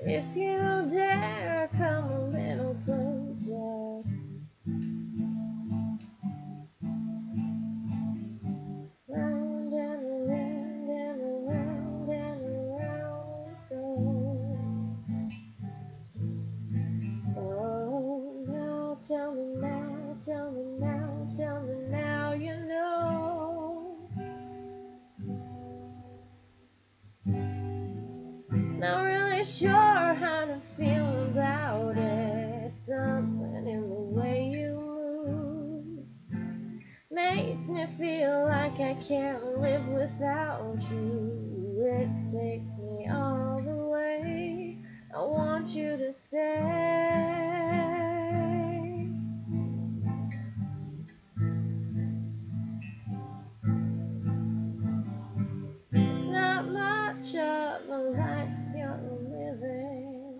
If you dare come a little closer, round and around and around and around we go. Oh, now tell me now, tell me now, tell me now you know. Not really sure how to feel about it. Something in the way you move makes me feel like I can't live without you. It takes me all the way. I want you to stay. Not much of a life you're living.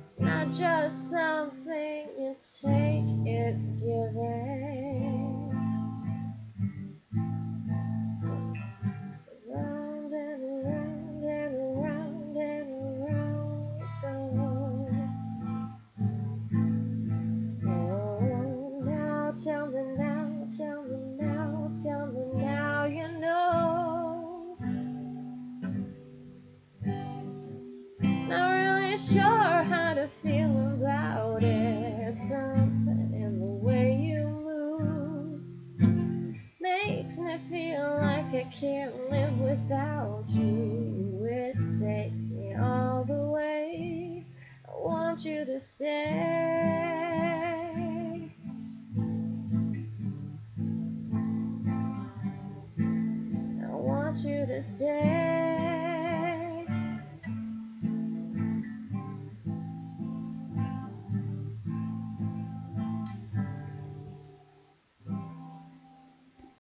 It's not just something you take, it's giving. Round and around and around and around we go. Oh, now tell me now, tell me now, tell me now you know. Not really sure how to feel about it. Something in the way you move makes me feel like I can't live without you. It takes me all the way. I want you to stay. I want you to stay.